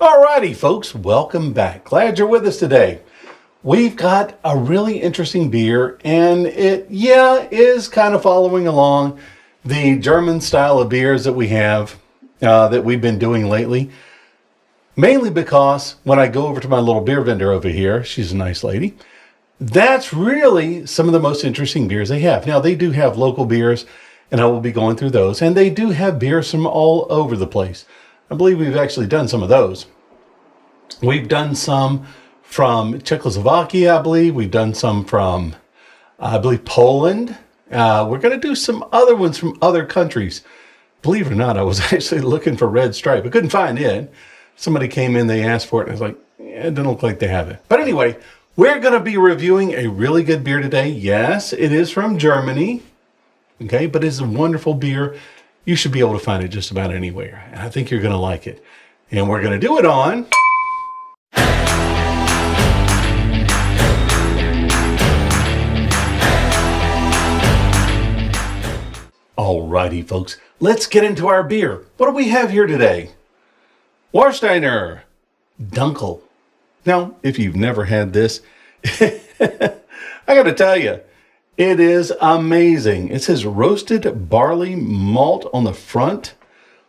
Alrighty, folks, welcome back. Glad you're with us today. We've got a really interesting beer, and it is kind of following along the German style of beers that we have, that we've been doing lately. Mainly because when I go over to my little beer vendor over here, she's a nice lady, that's really some of the most interesting beers they have. Now, they do have local beers, and I will be going through those, and they do have beers from all over the place. I believe we've actually done some of those. We've done some from Czechoslovakia, I believe. We've done some from, I believe, Poland. We're going to do some other ones from other countries. Believe it or not, I was actually looking for Red Stripe. I couldn't find it. Somebody came in, they asked for it, and I was like, it doesn't look like they have it. But anyway, we're going to be reviewing a really good beer today. Yes, it is from Germany. Okay, but it's a wonderful beer. You should be able to find it just about anywhere. And I think you're going to like it. And we're going to do it on... Alrighty, folks. Let's get into our beer. What do we have here today? Warsteiner Dunkel. Now, if you've never had this, I got to tell you, it is amazing. It says roasted barley malt on the front.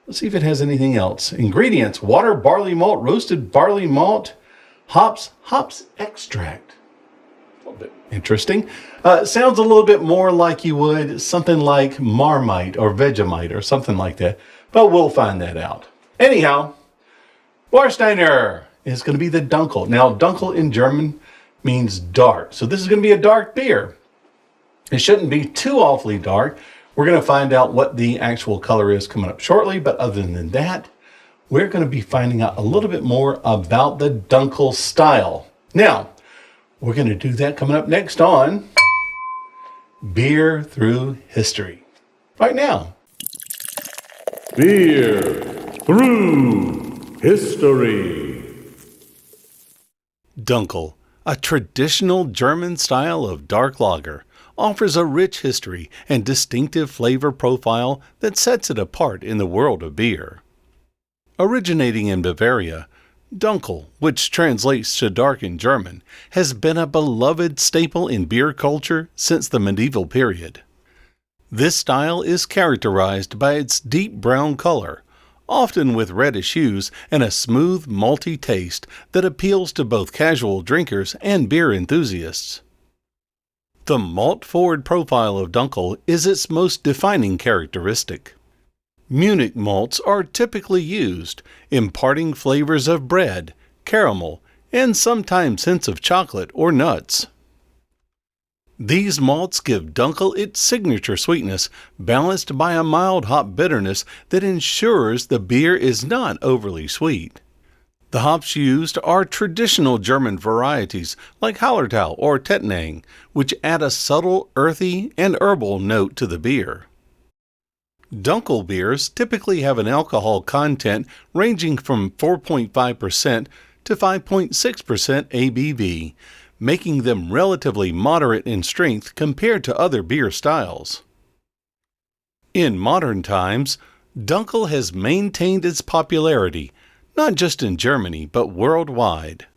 Let's see if it has anything else. Ingredients: water, barley malt, roasted barley malt, hops extract. A little bit interesting. Sounds a little bit more like you would something like Marmite or Vegemite or something like that, but we'll find that out. Anyhow, Warsteiner is going to be the Dunkel. Now, Dunkel in German means dark, so this is going to be a dark beer. It shouldn't be too awfully dark. We're going to find out what the actual color is coming up shortly, but other than that, we're going to be finding out a little bit more about the Dunkel style. Now, we're going to do that coming up next on Beer Through History. Right now. Beer Through History. Dunkel, a traditional German style of dark lager, offers a rich history and distinctive flavor profile that sets it apart in the world of beer. Originating in Bavaria, Dunkel, which translates to dark in German, has been a beloved staple in beer culture since the medieval period. This style is characterized by its deep brown color, often with reddish hues and a smooth, malty taste that appeals to both casual drinkers and beer enthusiasts. The malt-forward profile of Dunkel is its most defining characteristic. Munich malts are typically used, imparting flavors of bread, caramel, and sometimes hints of chocolate or nuts. These malts give Dunkel its signature sweetness, balanced by a mild hop bitterness that ensures the beer is not overly sweet. The hops used are traditional German varieties like Hallertau or Tettnang, which add a subtle, earthy, and herbal note to the beer. Dunkel beers typically have an alcohol content ranging from 4.5% to 5.6% ABV, making them relatively moderate in strength compared to other beer styles. In modern times, Dunkel has maintained its popularity, not just in Germany, but worldwide.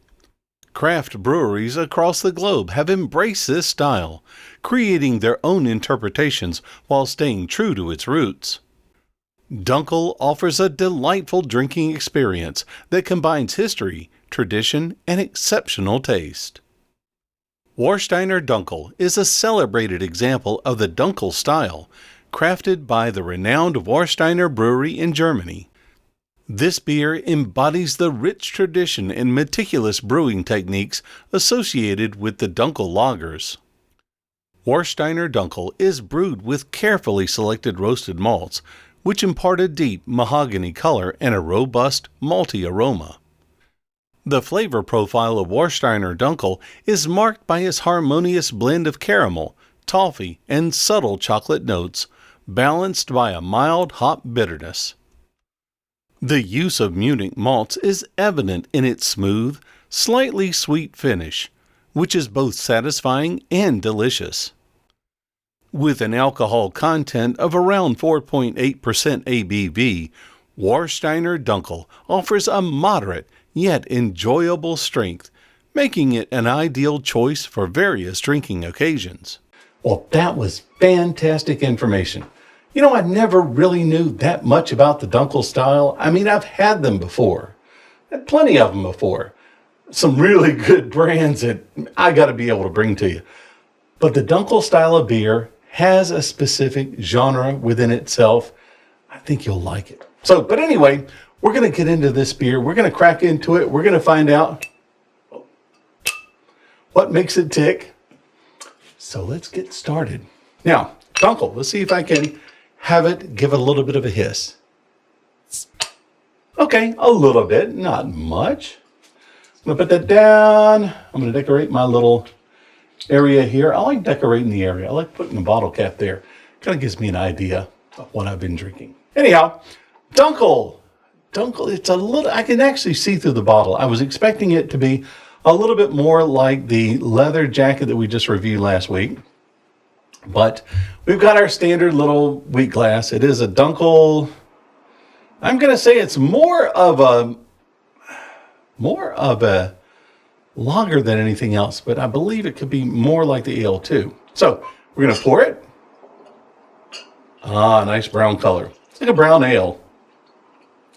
Craft breweries across the globe have embraced this style, creating their own interpretations while staying true to its roots. Dunkel offers a delightful drinking experience that combines history, tradition, and exceptional taste. Warsteiner Dunkel is a celebrated example of the Dunkel style, crafted by the renowned Warsteiner Brewery in Germany. This beer embodies the rich tradition and meticulous brewing techniques associated with the Dunkel lagers. Warsteiner Dunkel is brewed with carefully selected roasted malts, which impart a deep mahogany color and a robust, malty aroma. The flavor profile of Warsteiner Dunkel is marked by its harmonious blend of caramel, toffee, and subtle chocolate notes, balanced by a mild hop bitterness. The use of Munich malts is evident in its smooth, slightly sweet finish, which is both satisfying and delicious. With an alcohol content of around 4.8% ABV, Warsteiner Dunkel offers a moderate yet enjoyable strength, making it an ideal choice for various drinking occasions. Well, that was fantastic information. You know, I never really knew that much about the Dunkel style. I mean, I've had them before. Had plenty of them before. Some really good brands that I got to be able to bring to you. But the Dunkel style of beer has a specific genre within itself. I think you'll like it. But anyway, we're going to get into this beer. We're going to crack into it. We're going to find out what makes it tick. So let's get started. Now, Dunkel, let's see if I can have it give a little bit of a hiss. Okay, a little bit, not much. I'm going to put that down. I'm going to decorate my little area here. I like decorating the area. I like putting a bottle cap there. Kind of gives me an idea of what I've been drinking. Anyhow, Dunkel, it's a little, I can actually see through the bottle. I was expecting it to be a little bit more like the leather jacket that we just reviewed last week. But we've got our standard little wheat glass. It is a Dunkel. I'm going to say it's more of a lager than anything else, but I believe it could be more like the ale too. So we're going to pour it. Ah, nice brown color. It's like a brown ale,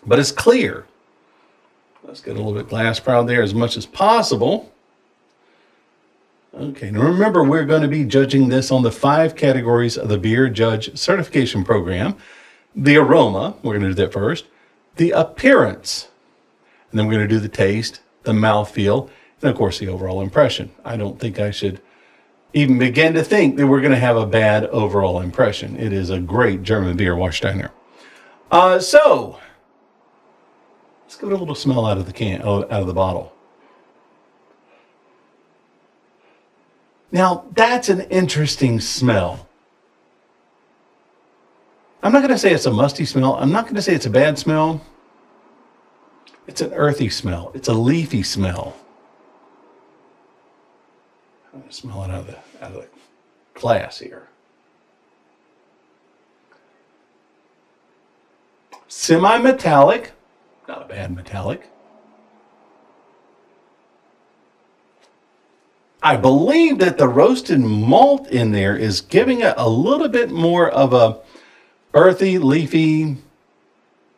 but it's clear. Let's get a little bit glass proud there as much as possible. Okay, now remember, we're going to be judging this on the 5 categories of the Beer Judge Certification Program. The aroma, we're going to do that first. The appearance, and then we're going to do the taste, the mouthfeel, and of course the overall impression. I don't think I should even begin to think that we're going to have a bad overall impression. It is a great German beer, Warsteiner. So let's give it a little smell out of the can, out of the bottle. Now, that's an interesting smell. I'm not going to say it's a musty smell. I'm not going to say it's a bad smell. It's an earthy smell. It's a leafy smell. I'm going to smell it out of the glass here. Semi-metallic. Not a bad metallic. I believe that the roasted malt in there is giving it a little bit more of a earthy, leafy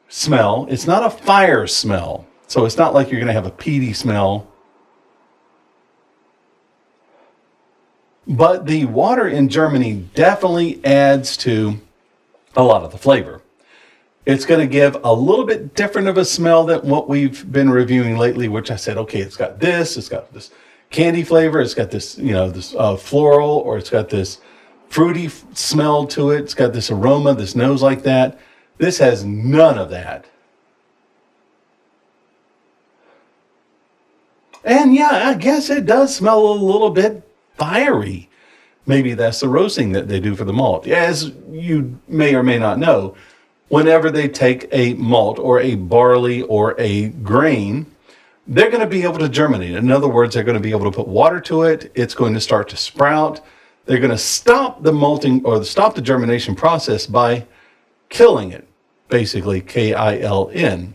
smell. It's not a fire smell, so it's not like you're going to have a peaty smell. But the water in Germany definitely adds to a lot of the flavor. It's going to give a little bit different of a smell than what we've been reviewing lately, which I said, okay, it's got this candy flavor, it's got this, this floral, or it's got this fruity smell to it. It's got this aroma, this nose like that. This has none of that. And yeah, I guess it does smell a little bit fiery. Maybe that's the roasting that they do for the malt. As you may or may not know, whenever they take a malt or a barley or a grain, they're going to be able to germinate. In other words, they're going to be able to put water to it. It's going to start to sprout. They're going to stop the malting or stop the germination process by killing it, basically KILN.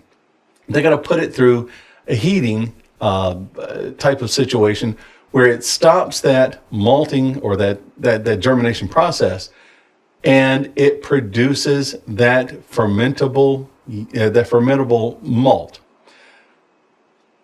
They're going to put it through a heating type of situation where it stops that malting or that germination process, and it produces that fermentable malt.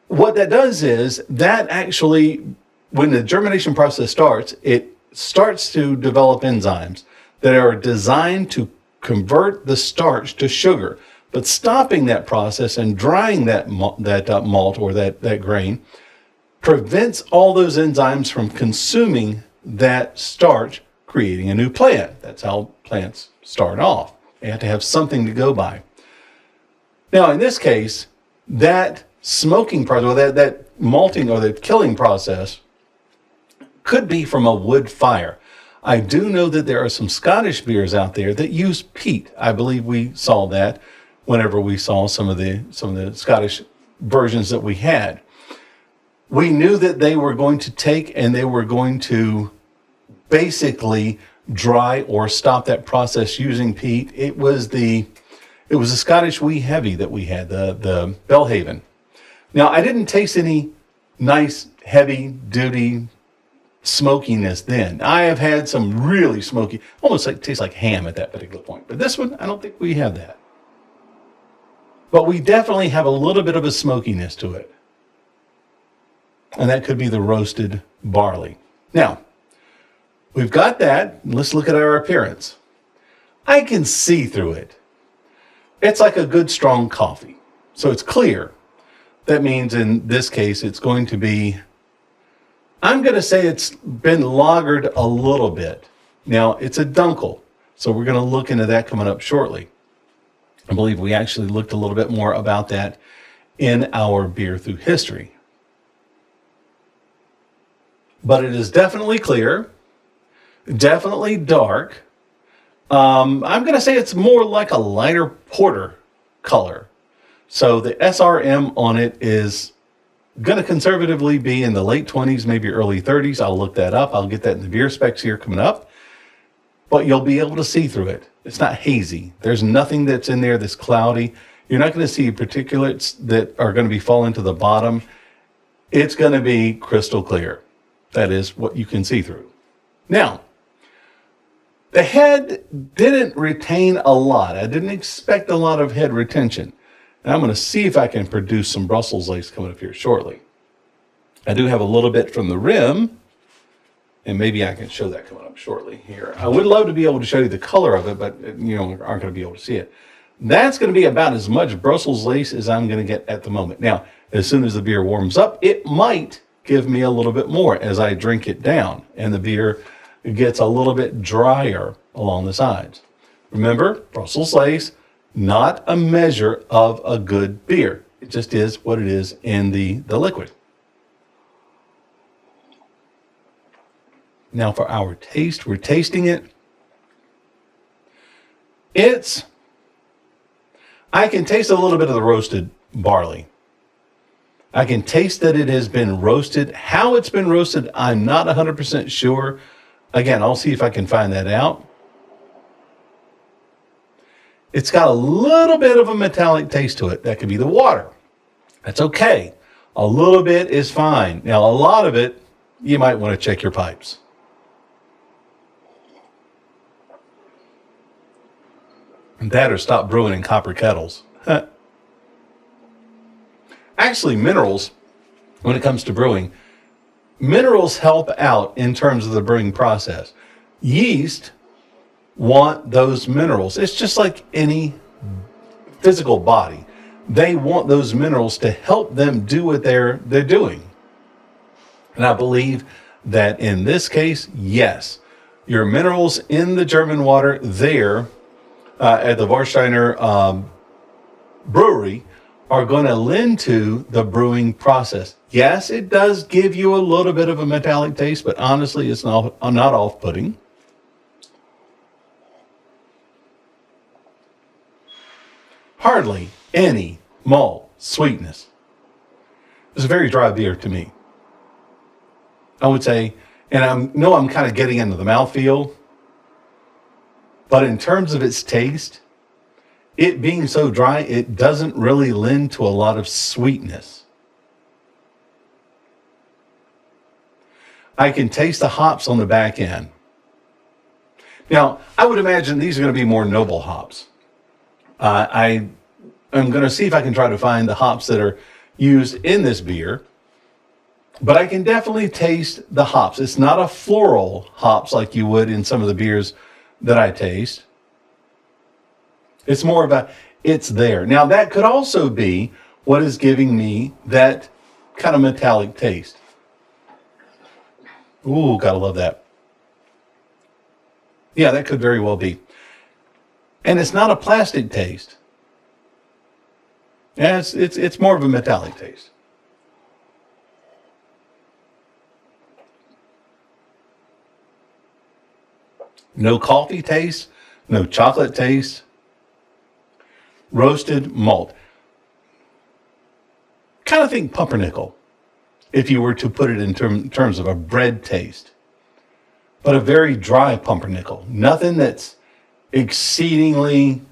What that does is that actually, when the germination process starts, it starts to develop enzymes that are designed to convert the starch to sugar. But stopping that process and drying that malt or that grain prevents all those enzymes from consuming that starch, creating a new plant. That's how plants start off. They have to have something to go by. Now, in this case, that smoking process, or that malting or that killing process, could be from a wood fire. I do know that there are some Scottish beers out there that use peat. I believe we saw that whenever we saw some of the Scottish versions that we had. We knew that they were going to take and they were going to basically dry or stop that process using peat. It was the It was a Scottish Wee Heavy that we had, the Belhaven. Now, I didn't taste any nice, heavy-duty smokiness then. I have had some really smoky, almost like tastes like ham at that particular point. But this one, I don't think we have that. But we definitely have a little bit of a smokiness to it. And that could be the roasted barley. Now, we've got that. Let's look at our appearance. I can see through it. It's like a good strong coffee. So it's clear. That means in this case, it's going to be, I'm going to say it's been lagered a little bit. Now, it's a Dunkel. So we're going to look into that coming up shortly. I believe we actually looked a little bit more about that in our Beer Through History. But it is definitely clear, definitely dark. I'm going to say it's more like a lighter porter color. So the SRM on it is going to conservatively be in the late 20s, maybe early 30s. I'll look that up. I'll get that in the beer specs here coming up. But you'll be able to see through it. It's not hazy. There's nothing that's in there that's cloudy. You're not going to see particulates that are going to be falling to the bottom. It's going to be crystal clear. That is what you can see through. Now, the head didn't retain a lot. I didn't expect a lot of head retention. And I'm going to see if I can produce some Brussels lace coming up here shortly. I do have a little bit from the rim, and maybe I can show that coming up shortly here. I would love to be able to show you the color of it, but you aren't going to be able to see it. That's going to be about as much Brussels lace as I'm going to get at the moment. Now, as soon as the beer warms up, it might give me a little bit more as I drink it down, and the beer gets a little bit drier along the sides. Remember, Brussels lace, not a measure of a good beer. It just is what it is in the liquid. Now for our taste, we're tasting it. I can taste a little bit of the roasted barley. I can taste that it has been roasted. How it's been roasted, I'm not 100% sure. Again, I'll see if I can find that out. It's got a little bit of a metallic taste to it. That could be the water. That's okay. A little bit is fine. Now, a lot of it, you might want to check your pipes. That or stop brewing in copper kettles. Actually, minerals, when it comes to brewing, minerals help out in terms of the brewing process. Yeast want those minerals. It's just like any physical body. They want those minerals to help them do what they're doing. And I believe that in this case, yes, your minerals in the German water there at the Warsteiner brewery are going to lend to the brewing process. Yes, it does give you a little bit of a metallic taste, but honestly, it's not off-putting. Hardly any malt sweetness. It's a very dry beer to me. I would say, and I'm kind of getting into the mouthfeel, but in terms of its taste, it being so dry, it doesn't really lend to a lot of sweetness. I can taste the hops on the back end. Now, I would imagine these are going to be more noble hops. I am going to see if I can try to find the hops that are used in this beer, but I can definitely taste the hops. It's not a floral hops like you would in some of the beers that I taste. It's more of a, it's there. Now, that could also be what is giving me that kind of metallic taste. Ooh, gotta love that. Yeah, that could very well be. And it's not a plastic taste. Yeah, it's more of a metallic taste. No coffee taste, no chocolate taste. Roasted malt. Kind of think pumpernickel, if you were to put it in terms of a bread taste. But a very dry pumpernickel. Nothing that's exceedingly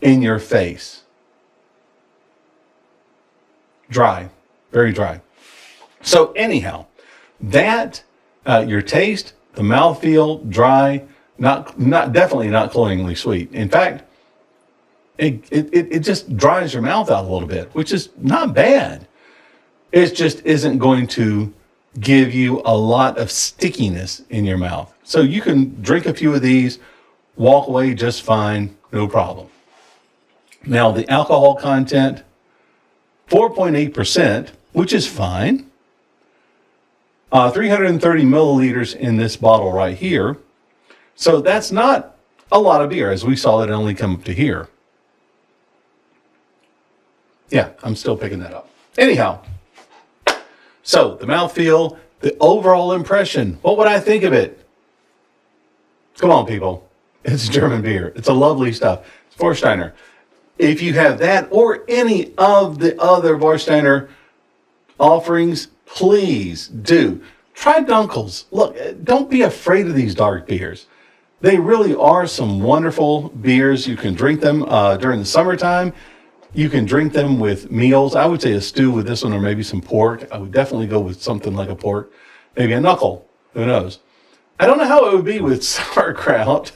in your face. Dry, very dry. So anyhow, that your taste, the mouthfeel, dry, not definitely not cloyingly sweet. In fact, it just dries your mouth out a little bit, which is not bad. It just isn't going to give you a lot of stickiness in your mouth. So you can drink a few of these, walk away just fine, no problem. Now the alcohol content, 4.8%, which is fine. 330 milliliters in this bottle right here. So that's not a lot of beer, as we saw it only come up to here. Yeah, I'm still picking that up. Anyhow, so the mouthfeel, the overall impression, what would I think of it? Come on, people. It's German beer. It's a lovely stuff. It's Warsteiner. If you have that or any of the other Warsteiner offerings, please do. Try Dunkels. Look, don't be afraid of these dark beers. They really are some wonderful beers. You can drink them during the summertime. You can drink them with meals. I would say a stew with this one, or maybe some pork. I would definitely go with something like a pork. Maybe a knuckle. Who knows? I don't know how it would be with sauerkraut,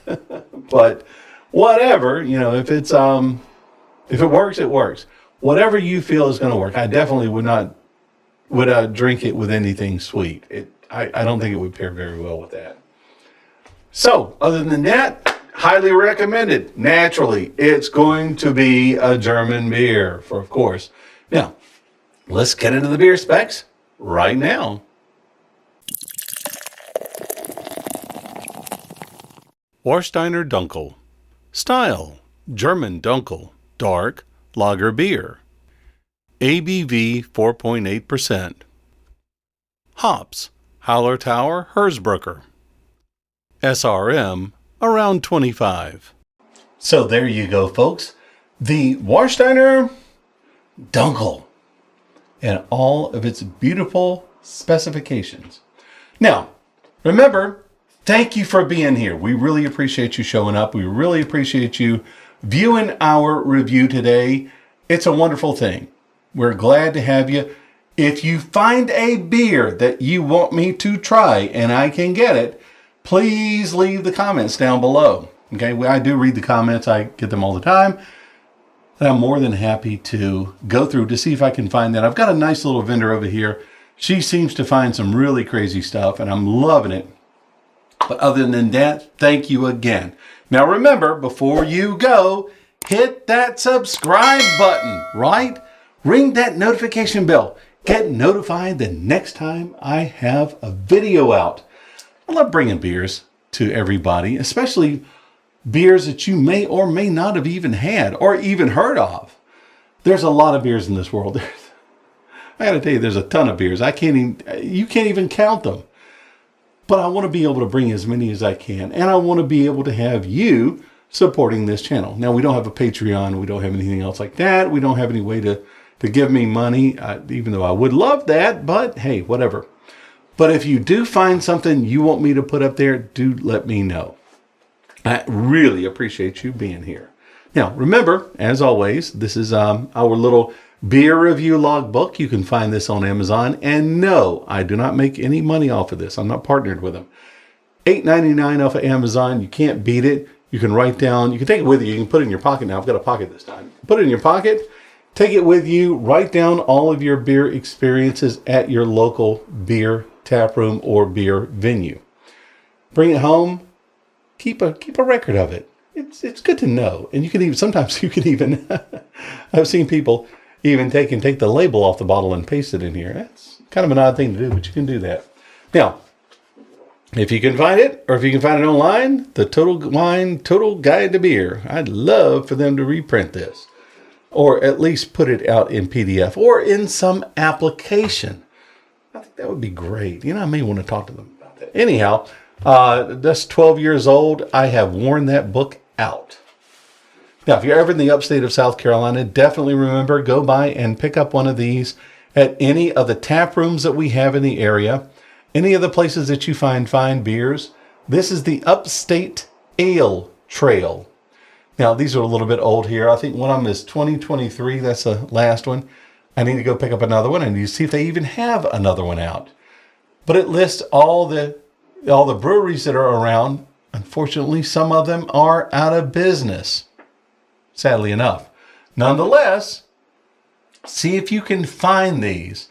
but whatever. You know, if it works, it works. Whatever you feel is going to work. I definitely would drink it with anything sweet. I don't think it would pair very well with that. So, other than that, highly recommended. Naturally, it's going to be a German beer, of course. Now, let's get into the beer specs right now. Warsteiner Dunkel. Style, German Dunkel, dark, lager beer. ABV 4.8%. Hops, Hallertauer Hersbrucker. SRM, around 25. So there you go, folks. The Warsteiner Dunkel and all of its beautiful specifications. Now, remember, thank you for being here. We really appreciate you showing up. We really appreciate you viewing our review today. It's a wonderful thing. We're glad to have you. If you find a beer that you want me to try and I can get it, please leave the comments down below. Okay, I do read the comments. I get them all the time. And I'm more than happy to go through to see if I can find that. I've got a nice little vendor over here. She seems to find some really crazy stuff, and I'm loving it. But other than that, thank you again. Now remember, before you go, hit that subscribe button, right? Ring that notification bell. Get notified the next time I have a video out. I love bringing beers to everybody, especially beers that you may or may not have even had or even heard of. There's a lot of beers in this world. I got to tell you, there's a ton of beers. You can't even count them. But I want to be able to bring as many as I can, and I want to be able to have you supporting this channel. Now, we don't have a Patreon. We don't have anything else like that. We don't have any way to give me money, even though I would love that, but hey, whatever. But if you do find something you want me to put up there, do let me know. I really appreciate you being here. Now, remember, as always, this is our little beer review logbook. You can find this on Amazon. And no, I do not make any money off of this. I'm not partnered with them. $8.99 off of Amazon. You can't beat it. You can write down. You can take it with you. You can put it in your pocket now. I've got a pocket this time. Put it in your pocket. Take it with you. Write down all of your beer experiences at your local beer tap room or beer venue. Bring it home. Keep a record of it. It's good to know. And you can even sometimes I've seen people even take the label off the bottle and paste it in here. That's kind of an odd thing to do, but you can do that. Now, if you can find it, or if you can find it online, the Total Guide to Beer. I'd love for them to reprint this, or at least put it out in PDF or in some application. I think that would be great. I may want to talk to them about that. Anyhow, that's 12 years old. I have worn that book out. Now, if you're ever in the upstate of South Carolina, definitely remember, go by and pick up one of these at any of the tap rooms that we have in the area, any of the places that you find fine beers. This is the Upstate Ale Trail. Now, these are a little bit old here. I think one of them is 2023. That's the last one. I need to go pick up another one. I need to see if they even have another one out. But it lists all the breweries that are around. Unfortunately, some of them are out of business, sadly enough. Nonetheless, see if you can find these.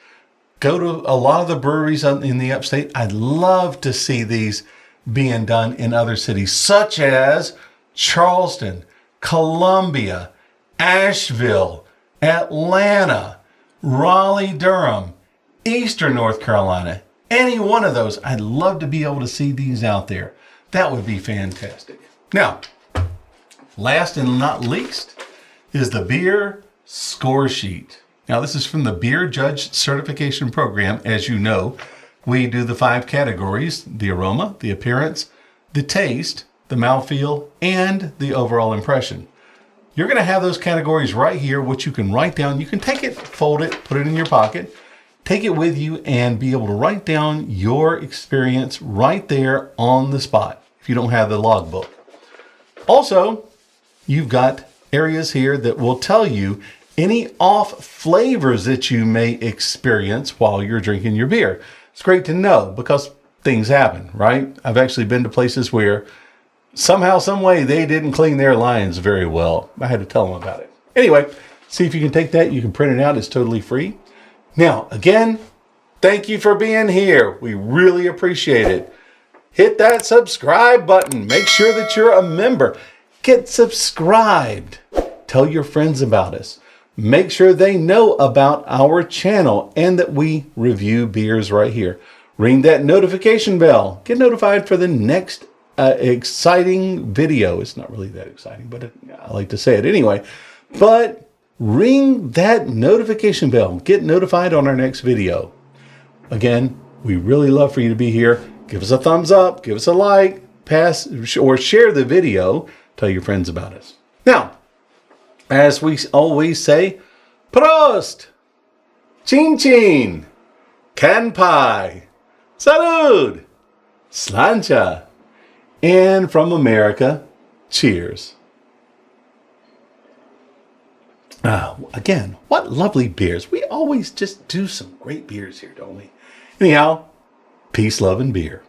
Go to a lot of the breweries in the upstate. I'd love to see these being done in other cities, such as Charleston, Columbia, Asheville, Atlanta, Raleigh, Durham, Eastern North Carolina. Any one of those, I'd love to be able to see these out there. That would be fantastic. Now, last and not least is the beer score sheet. Now, this is from the Beer Judge Certification Program. As you know, we do the 5 categories: the aroma, the appearance, the taste, the mouthfeel, and the overall impression. You're going to have those categories right here, which you can write down. You can take it, fold it, put it in your pocket, take it with you, and be able to write down your experience right there on the spot if you don't have the logbook. Also, you've got areas here that will tell you any off flavors that you may experience while you're drinking your beer. It's great to know because things happen, right? I've actually been to places where somehow, some way, they didn't clean their lines very well. I had to tell them about it. Anyway, see if you can take that. You can print it out. It's totally free. Now, again, thank you for being here. We really appreciate it. Hit that subscribe button. Make sure that you're a member. Get subscribed. Tell your friends about us. Make sure they know about our channel and that we review beers right here. Ring that notification bell. Get notified for the next exciting video. It's not really that exciting, but I like to say it anyway. But ring that notification bell. Get notified on our next video. Again, we really love for you to be here. Give us a thumbs up. Give us a like. Pass or share the video. Tell your friends about us. Now, as we always say, Prost! Chin chin! Kanpai! Salud! Slancha! And from America, cheers. Again, what lovely beers. We always just do some great beers here, don't we? Anyhow, peace, love, and beer.